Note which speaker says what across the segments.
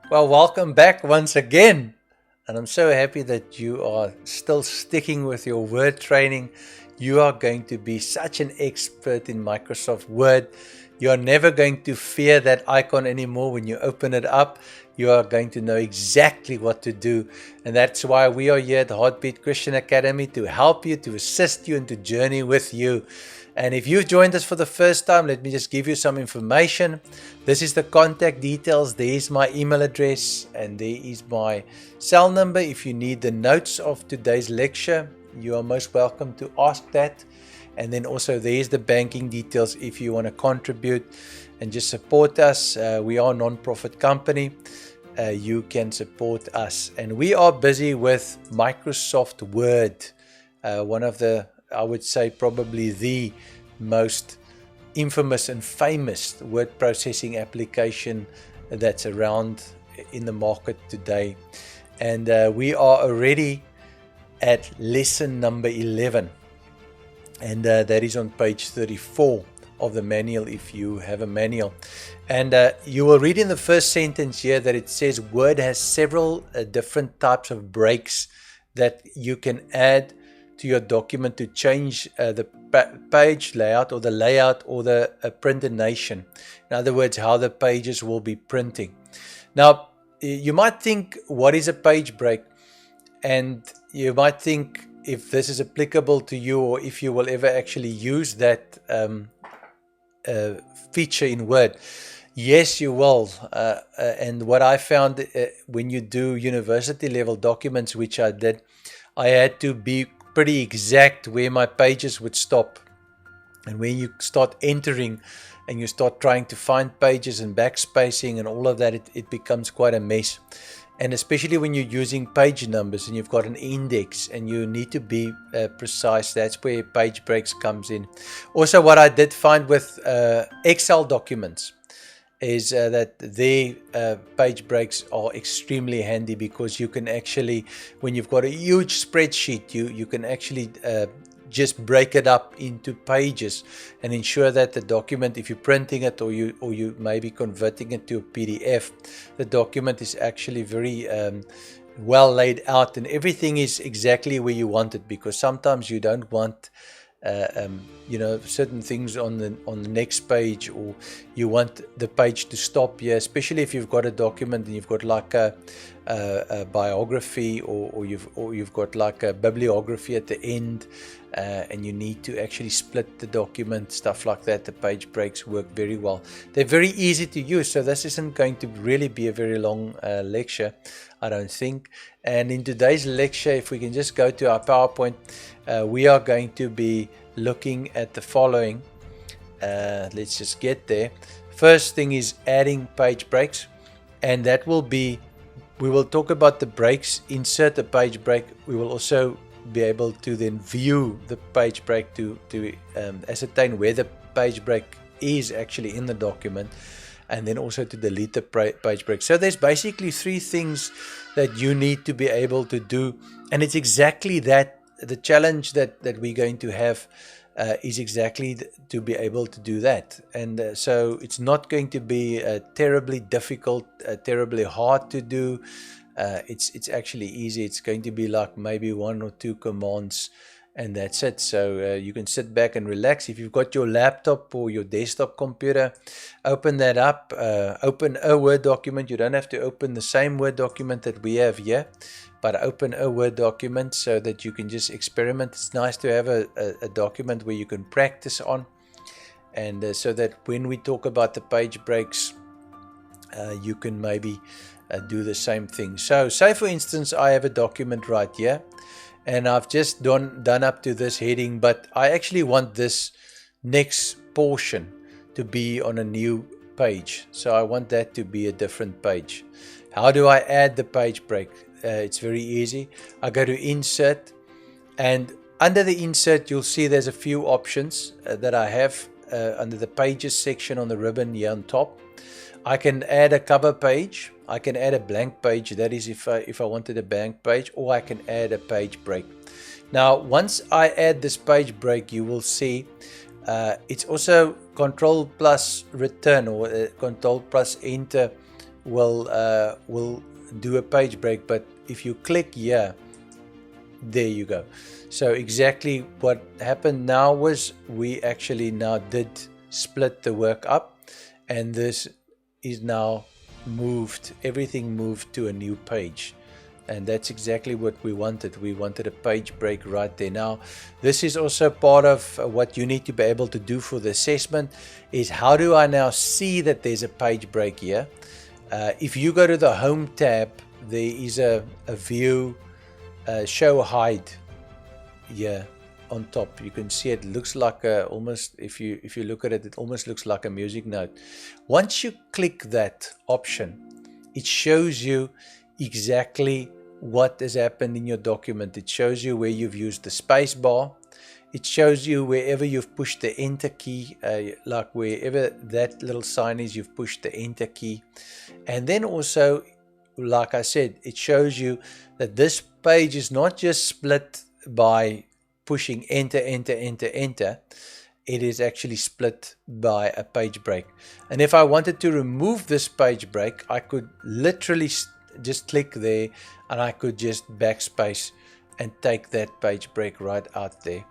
Speaker 1: Well, welcome back once again. And I'm so happy that you are still sticking with your Word training. You are going to be such an expert in Microsoft Word. You are never going to fear that icon anymore when you open it up. You are going to know exactly what to do. And that's why we are here at Heartbeat Christian Academy to help you, to assist you, and to journey with you. And if you've joined us for the first time, let me just give you some information. This is the contact details. There is my email address and there is my cell number. If you need the notes of today's lecture, you are most welcome to ask that. And then also there's the banking details if you want to contribute and just support us. We are a non-profit company. You can support us. And we are busy with Microsoft Word, one of the, I would say, probably the most infamous and famous word processing application that's around in the market today. And we are already at lesson number 11. And that is on page 34 of the manual if you have a manual. And you will read in the first sentence here that it says Word has several different types of breaks that you can add to your document to change the page layout or the layout or the printination. In other words, how the pages will be printing. Now, you might think, what is a page break? And you might think if this is applicable to you or if you will ever actually use that feature in Word. Yes, you will. And what I found when you do university level documents, which I did, I had to be pretty exact where my pages would stop. And when you start entering and you start trying to find pages and backspacing and all of that, it becomes quite a mess. And especially when you're using page numbers and you've got an index and you need to be precise, that's where page breaks comes in. Also, what I did find with Excel documents is that their page breaks are extremely handy, because you can actually, when you've got a huge spreadsheet, you can actually just break it up into pages and ensure that the document, if you're printing it or you may be converting it to a PDF, the document is actually very well laid out and everything is exactly where you want it, because sometimes you don't want certain things on the next page, or you want the page to stop here, especially if you've got a document and you've got like a biography or you've got like a bibliography at the end, and you need to actually split the document, stuff like that. The page breaks work very well. They're very easy to use, so this isn't going to really be a very long lecture, I don't think. And in today's lecture, if we can just go to our PowerPoint, we are going to be looking at the following. Let's just get there. First thing is adding page breaks, and that will be, we will talk about the breaks, insert a page break. We will also be able to then view the page break to ascertain where the page break is actually in the document, and then also to delete the page break. So there's basically three things that you need to be able to do, and it's exactly that. The challenge that we're going to have is exactly to be able to do that. And so it's not going to be terribly difficult, terribly hard to do. It's actually easy. It's going to be like maybe one or two commands, and that's it. So you can sit back and relax. If you've got your laptop or your desktop computer, open that up, open a Word document. You don't have to open the same Word document that we have here, but open a Word document so that you can just experiment. It's nice to have a document where you can practice on, and so that when we talk about the page breaks, you can maybe do the same thing. So say for instance, I have a document right here, and I've just done up to this heading, but I actually want this next portion to be on a new page. So I want that to be a different page. How do I add the page break? It's very easy. I go to insert, and under the insert you'll see there's a few options that I have under the pages section on the ribbon here on top. I can add a cover page, I can add a blank page, that is if I wanted a blank page, or I can add a page break. Now once I add this page break, you will see it's also Control plus return or Control plus enter will do a page break. But if you click here, there you go. So exactly what happened now was we actually now did split the work up, and this is now moved, everything moved to a new page. And that's exactly what we wanted. We wanted a page break right there. Now, this is also part of what you need to be able to do for the assessment, is how do I now see that there's a page break here? If you go to the Home tab, there is a view, show hide here on top. You can see it looks like almost, if you look at it, it almost looks like a music note. Once you click that option, it shows you exactly what has happened in your document. It shows you where you've used the space bar. It shows you wherever you've pushed the enter key, like wherever that little sign is, you've pushed the enter key. And then also, like I said, it shows you that this page is not just split by pushing enter, enter, enter, enter. It is actually split by a page break. And if I wanted to remove this page break, I could literally just click there, and I could just backspace and take that page break right out there.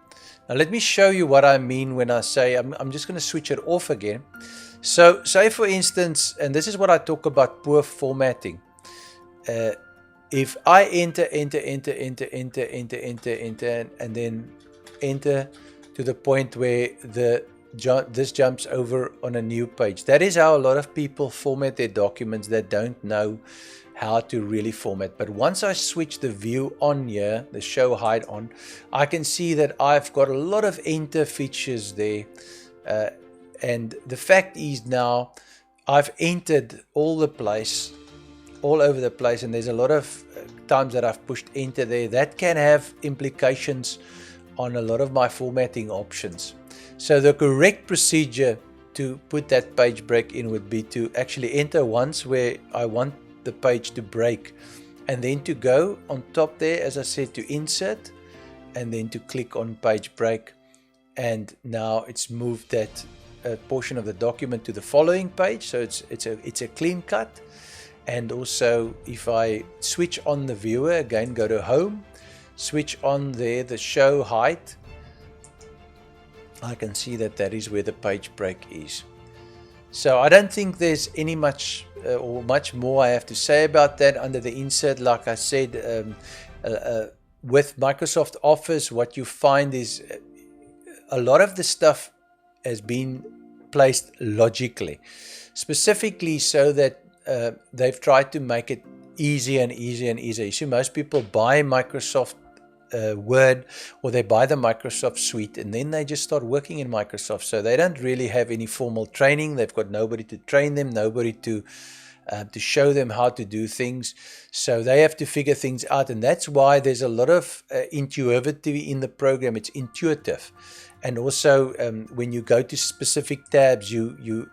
Speaker 1: Now let me show you what I mean when I say, I'm just going to switch it off again. So say for instance, and this is what I talk about poor formatting. If I enter, and then enter to the point where this jumps over on a new page. That is how a lot of people format their documents that don't know how to really format. But once I switch the view on here, the show hide on, I can see that I've got a lot of enter features there. And the fact is now I've entered all over the place, and there's a lot of times that I've pushed enter there. That can have implications on a lot of my formatting options. So the correct procedure to put that page break in would be to actually enter once where I want the page to break, and then to go on top there, as I said, to insert, and then to click on page break. And now it's moved that portion of the document to the following page. So it's a clean cut. And also, if I switch on the viewer again, go to Home, switch on there the show height, I can see that that is where the page break is. So I don't think there's any much more I have to say about that. Under the insert, like I said, with Microsoft Office, what you find is a lot of the stuff has been placed logically, specifically so that they've tried to make it easier and easier and easier. You see, most people buy Microsoft Word, or they buy the Microsoft Suite, and then they just start working in Microsoft. So they don't really have any formal training. They've got nobody to train them, nobody to show them how to do things. So they have to figure things out, and that's why there's a lot of intuitivity in the program. It's intuitive, and also when you go to specific tabs, you're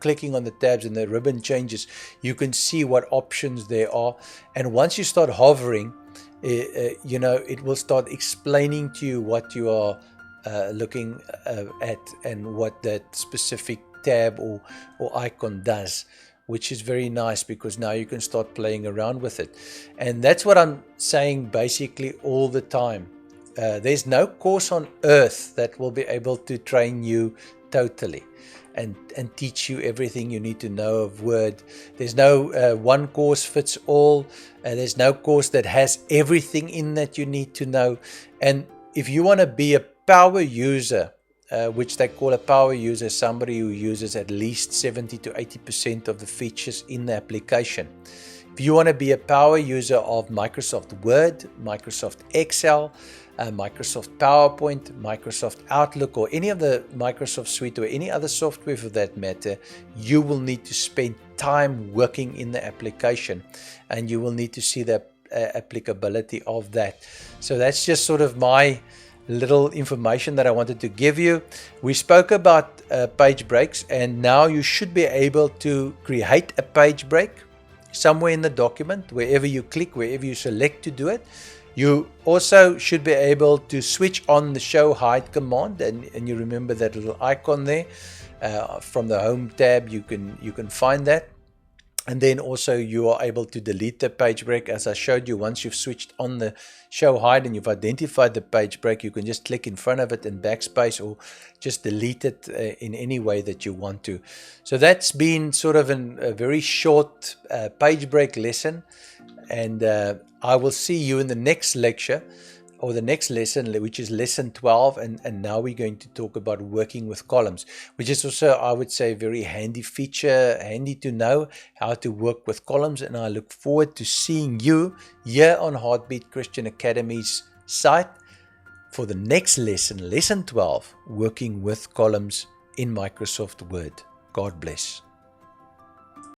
Speaker 1: clicking on the tabs and the ribbon changes, you can see what options there are. And once you start hovering, it will start explaining to you what you are looking at and what that specific tab or icon does, which is very nice, because now you can start playing around with it. And that's what I'm saying basically all the time. There's no course on earth that will be able to train you totally and teach you everything you need to know of Word. There's no one course fits all. There's no course that has everything in that you need to know. And if you want to be a power user, which they call a power user, somebody who uses at least 70 to 80% of the features in the application. If you want to be a power user of Microsoft Word, Microsoft Excel, Microsoft PowerPoint, Microsoft Outlook, or any of the Microsoft Suite, or any other software for that matter, you will need to spend time working in the application, and you will need to see the applicability of that. So that's just sort of my little information that I wanted to give you. We spoke about page breaks, and now you should be able to create a page break somewhere in the document, wherever you click, wherever you select to do it. You also should be able to switch on the show hide command, and you remember that little icon there from the Home tab. You can find that. And then also you are able to delete the page break. As I showed you, once you've switched on the show hide and you've identified the page break, you can just click in front of it and backspace, or just delete it in any way that you want to. So that's been sort of a very short page break lesson. And I will see you in the next lecture, or the next lesson, which is lesson 12, and now we're going to talk about working with columns, which is also, I would say, a very handy feature, handy to know how to work with columns. And I look forward to seeing you here on Heartbeat Christian Academy's site for the next lesson, lesson 12, working with columns in Microsoft Word. God bless.